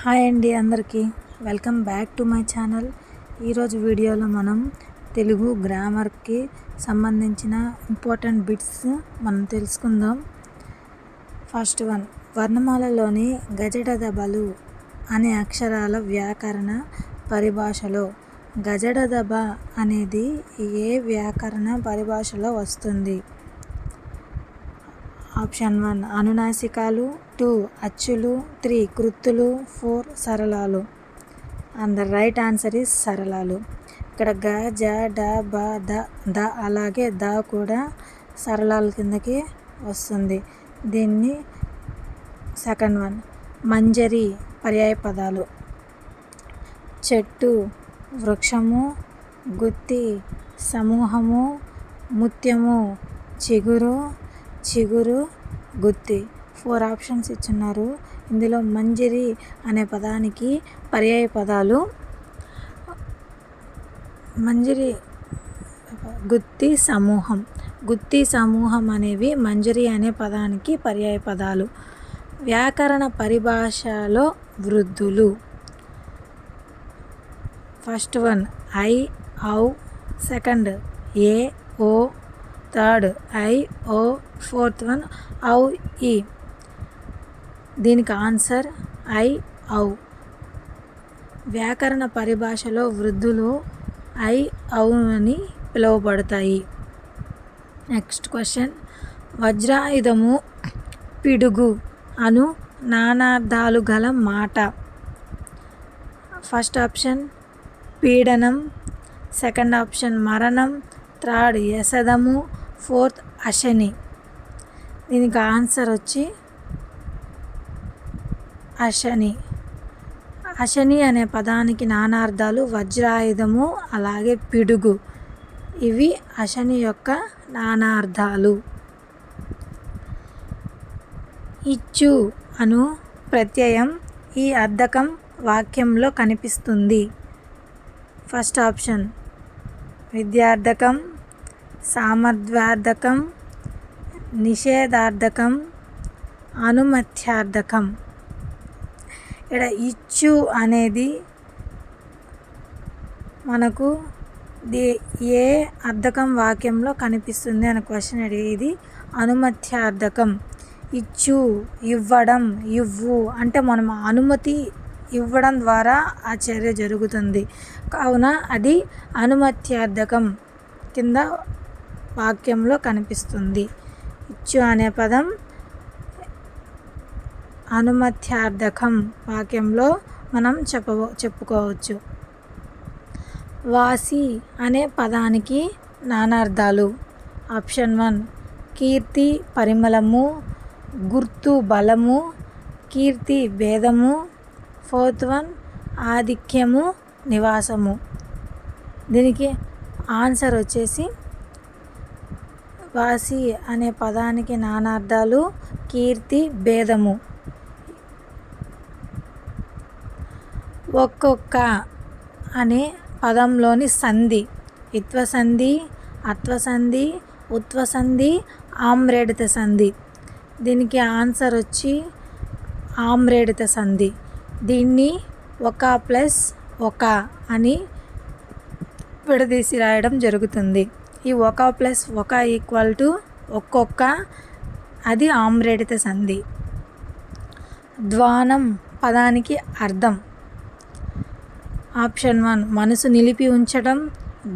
Hi అండి అందరికీ welcome back to my channel. ఈరోజు వీడియోలో మనం తెలుగు గ్రామర్కి సంబంధించిన ఇంపార్టెంట్ బిట్స్ మనం తెలుసుకుందాం. ఫస్ట్ వన్, వర్ణమాలలోని గజడదబలు అనే అక్షరాల వ్యాకరణ పరిభాషలో గజడదబ అనేది ఏ వ్యాకరణ పరిభాషలో వస్తుంది? ఆప్షన్ 1 అనునాసికాలు, 2 అచ్చులు, 3 కృత్తులు, 4 సరళాలు. And the right answer is సరళాలు. ఇక్కడ గ, జ, డ, బ, ద అలాగే ద కూడా సరళాల కిందకి వస్తుంది. దీన్ని సెకండ్ వన్, మంజరి పర్యాయ పదాలు. చెట్టు, వృక్షము, గుత్తి, సమూహము, ముత్యము, చిగురు, గుత్తి. 4 ఆప్షన్స్ ఇచ్చున్నారు. ఇందులో మంజరి అనే పదానికి పర్యాయ పదాలు మంజరి, గుత్తి, సమూహం. గుత్తి, సమూహం అనేవి మంజరి అనే పదానికి పర్యాయ పదాలు. వ్యాకరణ పరిభాషలో వృద్ధులు. ఫస్ట్ వన్ ఐ, ఔ, సెకండ్ ఏ, ఓ, థర్డ్ ఐ, ఓ, ఫోర్త్ వన్ ఔ, ఈ. దీనికి ఆన్సర్ ఐ, ఔ. వ్యాకరణ పరిభాషలో వృద్ధులు ఐ, ఔ అని పిలువబడతాయి. నెక్స్ట్ క్వశ్చన్, వజ్రాయుధము, పిడుగు అను నానార్థాలు గల మాట. ఫస్ట్ ఆప్షన్ పీడనం, సెకండ్ ఆప్షన్ మరణం, థర్డ్ యశదము, ఫోర్త్ అశని. దీనికి ఆన్సర్ వచ్చి అశని. అశని అనే పదానికి నానార్థాలు వజ్రాయుధము అలాగే పిడుగు. ఇవి అశని యొక్క నానార్థాలు. ఇచ్చు అను ప్రత్యయం ఈ అర్థకం వాక్యంలో కనిపిస్తుంది. ఫస్ట్ ఆప్షన్ విద్యార్థకం, సామర్థ్యార్థకం, నిషేధార్థకం, అనుమత్యార్థకం. ఇక్కడ ఇచ్చు అనేది మనకు ఏ అర్థకం వాక్యంలో కనిపిస్తుంది అనే క్వశ్చన్ అడిగేది అనుమత్యార్థకం. ఇచ్చు, ఇవ్వడం, ఇవ్వు అంటే మనం అనుమతి ఇవ్వడం ద్వారా ఆ చర్య జరుగుతుంది కావున అది అనుమత్యార్థకం కింద వాక్యంలో కనిపిస్తుంది. ఇచ్చు అనే పదం అనుమత్యార్థకం వాక్యంలో మనం చెప్పుకోవచ్చు. వాసి అనే పదానికి నానార్థాలు. ఆప్షన్ 1 కీర్తి, పరిమళము, గుర్తు, బలము, కీర్తి, భేదము, ఫోర్త్ వన్ ఆధిక్యము, నివాసము. దీనికి ఆన్సర్ వచ్చేసి వాసి అనే పదానికి నానార్థాలు కీర్తి, భేదము. ఒక్కొక్క అనే పదంలోని సంధి ఇత్వసంధి, అత్వసంధి, ఉత్వసంధి, ఆమ్రేడిత సంధి. దీనికి ఆన్సర్ వచ్చి ఆమ్రేడిత సంధి. దీన్ని ఒక ప్లస్ ఒక అని విడదీసి రాయడం జరుగుతుంది. ఈ ఒక ప్లస్ ఒక ఈక్వల్ టు ఒక్కొక్క, అది ఆమ్రేడిత సంధి. ధ్వానం పదానికి అర్థం. ఆప్షన్ 1 మనసు నిలిపి ఉంచడం,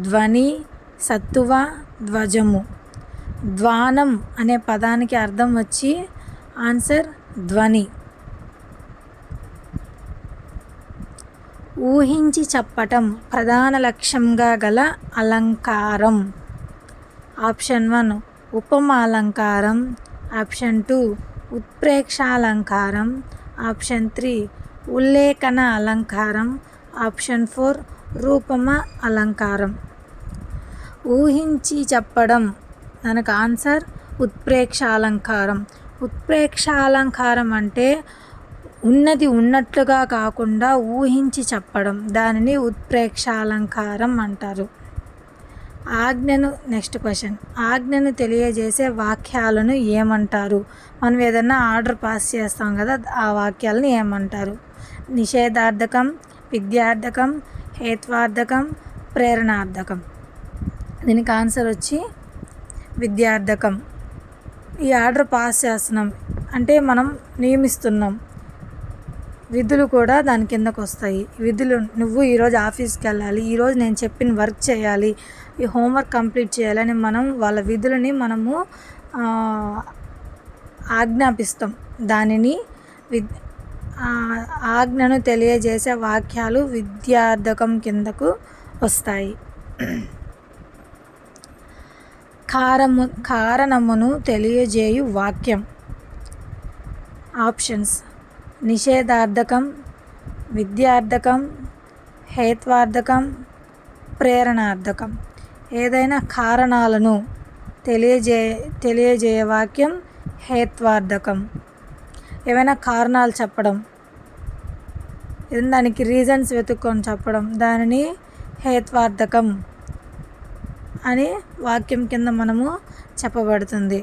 ధ్వని, సత్తువ, ధ్వజము. ధ్వానం అనే పదానికి అర్థం వచ్చి ఆన్సర్ ధ్వని. ఊహించి చెప్పటం ప్రధాన లక్ష్యంగా గల అలంకారం. ఆప్షన్ 1 ఉపమాలంకారం, ఆప్షన్ 2 ఉత్ప్రేక్షాలంకారం, ఆప్షన్ 3 ఉల్లేఖన అలంకారం, ఆప్షన్ 4 రూపమ అలంకారం. ఊహించి చెప్పడం దానికి ఆన్సర్ ఉత్ప్రేక్షాలంకారం. ఉత్ప్రేక్షాలంకారం అంటే ఉన్నది ఉన్నట్లుగా కాకుండా ఊహించి చెప్పడం, దానిని ఉత్ప్రేక్షాలంకారం అంటారు. ఆజ్ఞను నెక్స్ట్ క్వశ్చన్, ఆజ్ఞను తెలియజేసే వాక్యాలను ఏమంటారు? మనం ఏదన్నా ఆర్డర్ పాస్ చేస్తాం కదా, ఆ వాక్యాలను ఏమంటారు? నిషేధార్థకం, విద్యార్థకం, హేత్వార్థకం, ప్రేరణార్థకం. దీనికి ఆన్సర్ వచ్చి విద్యార్థకం. ఈ ఆర్డర్ పాస్ చేస్తున్నాం అంటే మనం నియమిస్తున్నాం. విధులు కూడా దాని కిందకు వస్తాయి. విధులు నువ్వు ఈరోజు ఆఫీస్కి వెళ్ళాలి, ఈరోజు నేను చెప్పిన వర్క్ చేయాలి, ఈ హోంవర్క్ కంప్లీట్ చేయాలని మనం వాళ్ళ విధులని మనము ఆజ్ఞాపిస్తాం. దానిని ఆజ్ఞను తెలియజేసే వాక్యాలు విద్యార్థకం కిందకు వస్తాయి. కారణమును తెలియజేయు వాక్యం. ఆప్షన్స్: నిషేధార్థకం, విద్యార్థకం, హేత్వార్థకం, ప్రేరణార్థకం. ఏదైనా కారణాలను తెలియజేయ వాక్యం హేత్వార్థకం. ఏవైనా కారణాలు చెప్పడం, దానికి రీజన్స్ వెతుక్కొని చెప్పడం, దానిని హేత్వార్థకం అని వాక్యం కింద మనము చెప్పబడుతుంది.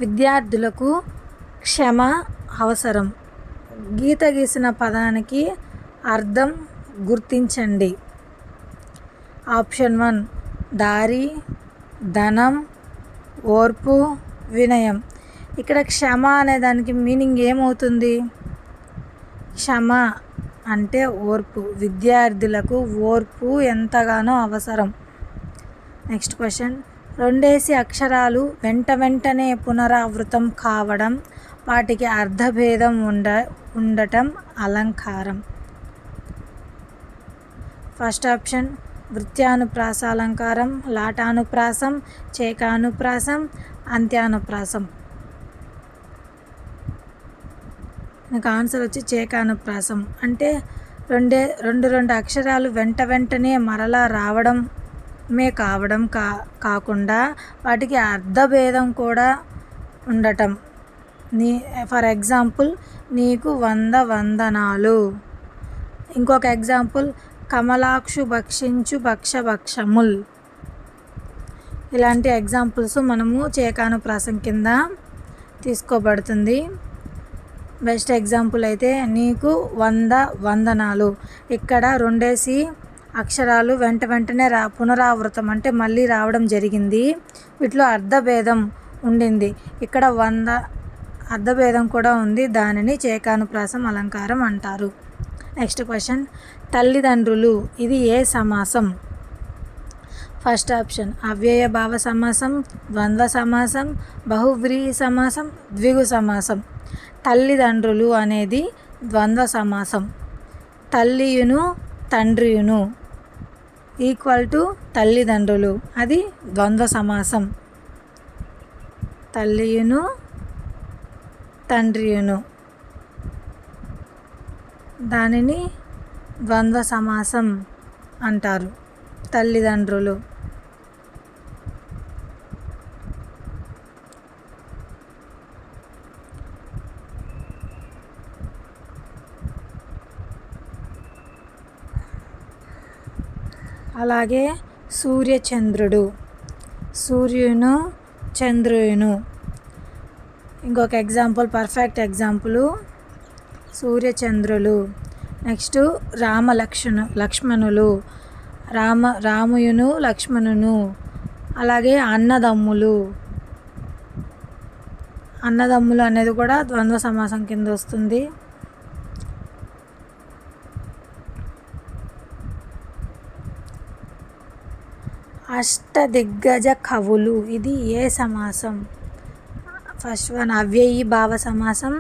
విద్యార్థులకు క్షమ అవసరం. గీత గీసిన పదానికి అర్థం గుర్తించండి. ఆప్షన్ 1 దారి, ధనం, ఓర్పు, వినయం. ఇక్కడ క్షమ అనే దానికి మీనింగ్ ఏమవుతుంది? క్షమ అంటే ఓర్పు. విద్యార్థులకు ఓర్పు ఎంతగానో అవసరం. నెక్స్ట్ క్వశ్చన్: రెండేసి అక్షరాలు వెంటనే పునరావృతం కావడం, వాటికి అర్థభేదం ఉండటం అలంకారం. ఫస్ట్ ఆప్షన్ వృత్యానుప్రాస అలంకారం, లాటానుప్రాసం, చేకానుప్రాసం, అంత్యానుప్రాసం. నాకు ఆన్సర్ వచ్చి చేకానుప్రాసం. అంటే రెండు అక్షరాలు వెంటనే మరలా రావడమే కాకుండా వాటికి అర్థభేదం కూడా ఉండటం. ఫర్ ఎగ్జాంపుల్ నీకు 100 వందనాలు. ఇంకొక ఎగ్జాంపుల్ కమలాక్షు భక్షించు భక్షముల్. ఇలాంటి ఎగ్జాంపుల్స్ మనము చేకానుప్రాసం కింద తీసుకోబడుతుంది. బెస్ట్ ఎగ్జాంపుల్ అయితే నీకు 100 వందనాలు. ఇక్కడ రెండేసి అక్షరాలు వెంటనే పునరావృతం అంటే మళ్ళీ రావడం జరిగింది. వీటిలో అర్థభేదం ఉండింది. ఇక్కడ 100 అర్థభేదం కూడా ఉంది. దానిని చేకానుప్రాసం అలంకారం అంటారు. నెక్స్ట్ క్వశ్చన్: తల్లిదండ్రులు ఇది ఏ సమాసం? ఫస్ట్ ఆప్షన్ అవ్యయ భావ సమాసం, ద్వంద్వ సమాసం, బహువ్రీహి సమాసం, ద్విగు సమాసం. తల్లిదండ్రులు అనేది ద్వంద్వ సమాసం. తల్లియును తండ్రియును ఈక్వల్ టు తల్లిదండ్రులు, అది ద్వంద్వ సమాసం. తల్లియును తండ్రియును దానిని ద్వంద్వ సమాసం అంటారు. తల్లిదండ్రులు. అలాగే సూర్యచంద్రుడు, సూర్యును చంద్రుయును. ఇంకొక ఎగ్జాంపుల్, పర్ఫెక్ట్ ఎగ్జాంపుల్ సూర్యచంద్రులు. నెక్స్ట్ లక్ష్మణులు, రాముయును లక్ష్మణును. అలాగే అన్నదమ్ములు అనేది కూడా ద్వంద్వ సమాసం కింద వస్తుంది. అష్టదిగ్గజ కవులు ఇది ఏ సమాసం? ఫస్ట్ వన్ అవ్యయీ భావ సమాసం,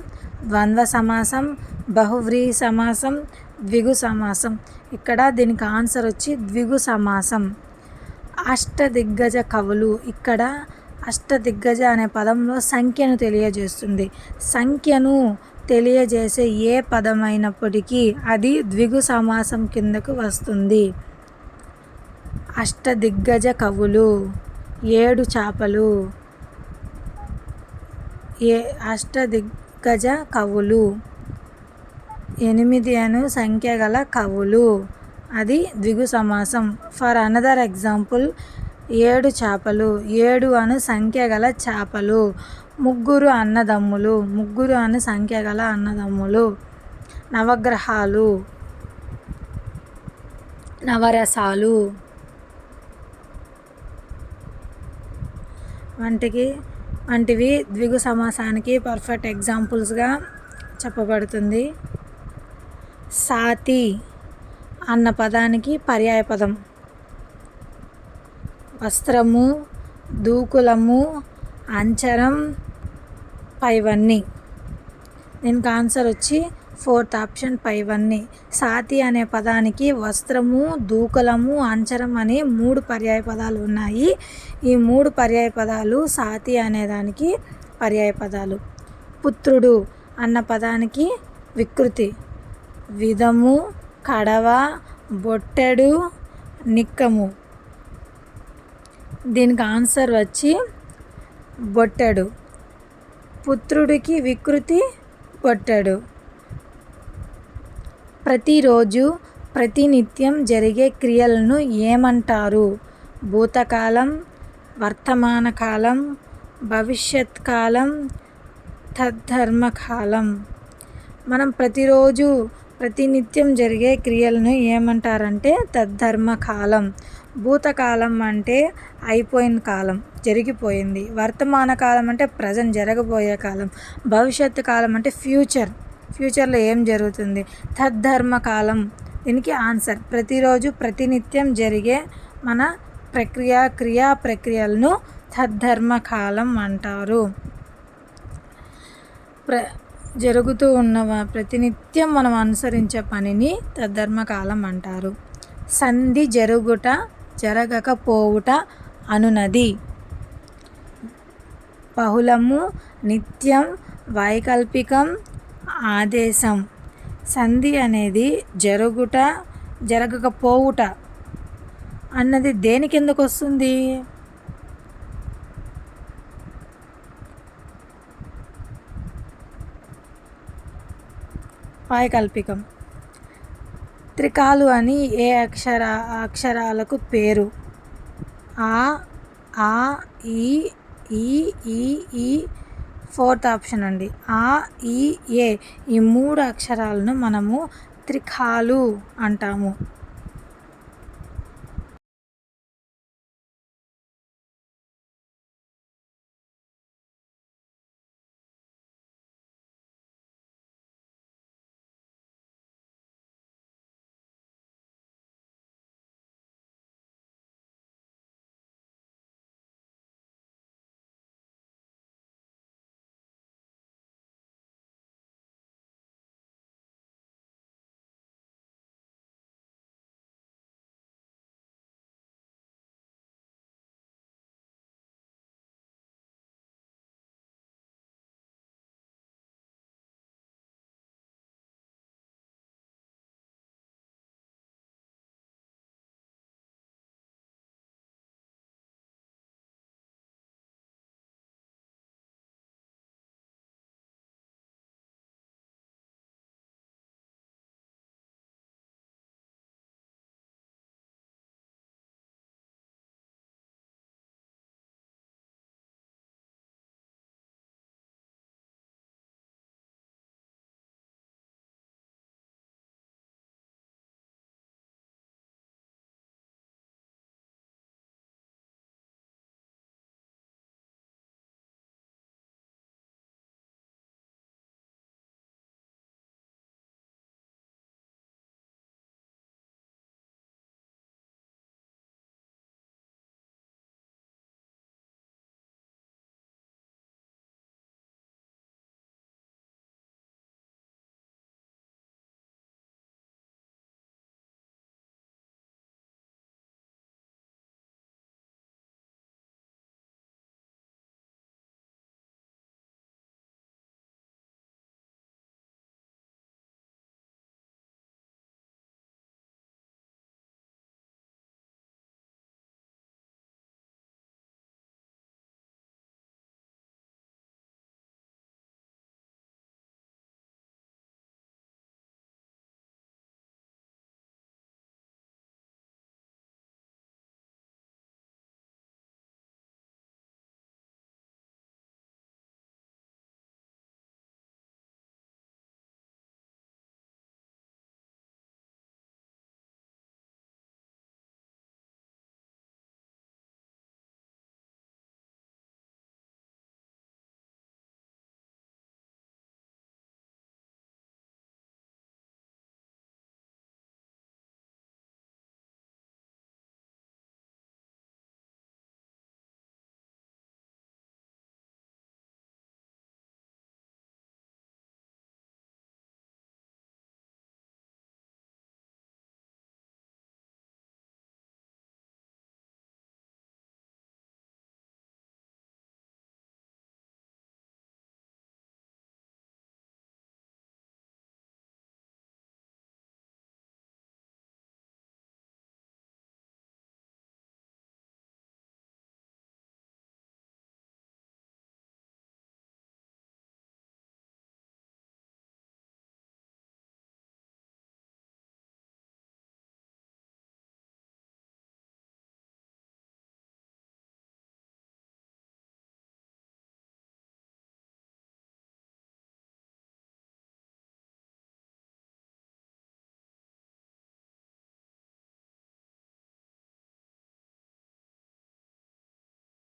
ద్వంద్వ సమాసం, బహువ్రీహి సమాసం, ద్విగు సమాసం. ఇక్కడ దీనికి ఆన్సర్ వచ్చి ద్విగు సమాసం. అష్టదిగ్గజ కవులు, ఇక్కడ అష్టదిగ్గజ అనే పదంలో సంఖ్యను తెలియజేస్తుంది. సంఖ్యను తెలియజేసే ఏ పదమైనప్పటికీ అది ద్విగు సమాసం కిందకు వస్తుంది. అష్టదిగ్గజ కవులు 7 చేపలు. అష్టదిగ్గజ కవులు 8 అను సంఖ్య గల కవులు, అది ద్విగు సమాసం. ఫర్ అనదర్ ఎగ్జాంపుల్ 7 చేపలు. 7 అను సంఖ్య గల చేపలు. 3 అన్నదమ్ములు. 3 అను సంఖ్య గల అన్నదమ్ములు. నవగ్రహాలు. నవరసాలు వంటివి ద్విగు సమాసానికి పర్ఫెక్ట్ ఎగ్జాంపుల్స్గా చెప్పబడుతుంది. సాతి అన్న పదానికి పర్యాయపదం. వస్త్రము, దూకులము, అంచరం, పైవన్నీ. దీనికి ఆన్సర్ వచ్చి 4th ఆప్షన్ పైవన్నీ. సాతి అనే పదానికి వస్త్రము, దూకులము, అంచరం అనే 3 పర్యాయ పదాలు ఉన్నాయి. ఈ 3 పర్యాయ పదాలు సాతి అనే దానికి పర్యాయ పదాలు. పుత్రుడు అన్న పదానికి వికృతి. విధము, కడవ, బొట్టెడు, నిక్కము. దీనికి ఆన్సర్ వచ్చి బొట్టెడు. పుత్రుడికి వికృతి బొట్టెడు. ప్రతిరోజు, ప్రతినిత్యం జరిగే క్రియలను ఏమంటారు? భూతకాలం, వర్తమాన కాలం, భవిష్యత్ కాలం, తద్ధర్మకాలం. మనం ప్రతిరోజు, ప్రతినిత్యం జరిగే క్రియలను ఏమంటారంటే తద్ధర్మకాలం. భూతకాలం అంటే అయిపోయిన కాలం, జరిగిపోయింది. వర్తమాన కాలం అంటే ప్రజెంట్, జరగబోయే కాలం. భవిష్యత్తు కాలం అంటే ఫ్యూచర్లో ఏం జరుగుతుంది. తద్ధర్మకాలం దీనికి ఆన్సర్. ప్రతిరోజు, ప్రతినిత్యం జరిగే మన క్రియా ప్రక్రియలను తద్ధర్మకాలం అంటారు. జరుగుతూ ఉన్న ప్రతినిత్యం మనం అనుసరించే పనిని తద్ధర్మకాలం అంటారు. సంధి జరుగుట, జరగకపోవుట అనునది. బహుళము, నిత్యం, వైకల్పికం, ఆదేశం. సంధి అనేది జరుగుట, జరగకపోవుట అన్నది దేని కిందకు వస్తుంది? వైకల్పికం. త్రికాలు అని ఏ అక్షరాలకు పేరు? ఆ, ఈ, 4th ఆప్షన్ అండి. ఆ, ఈ, ఏ. ఈ 3 అక్షరాలను మనము త్రికాలు అంటాము.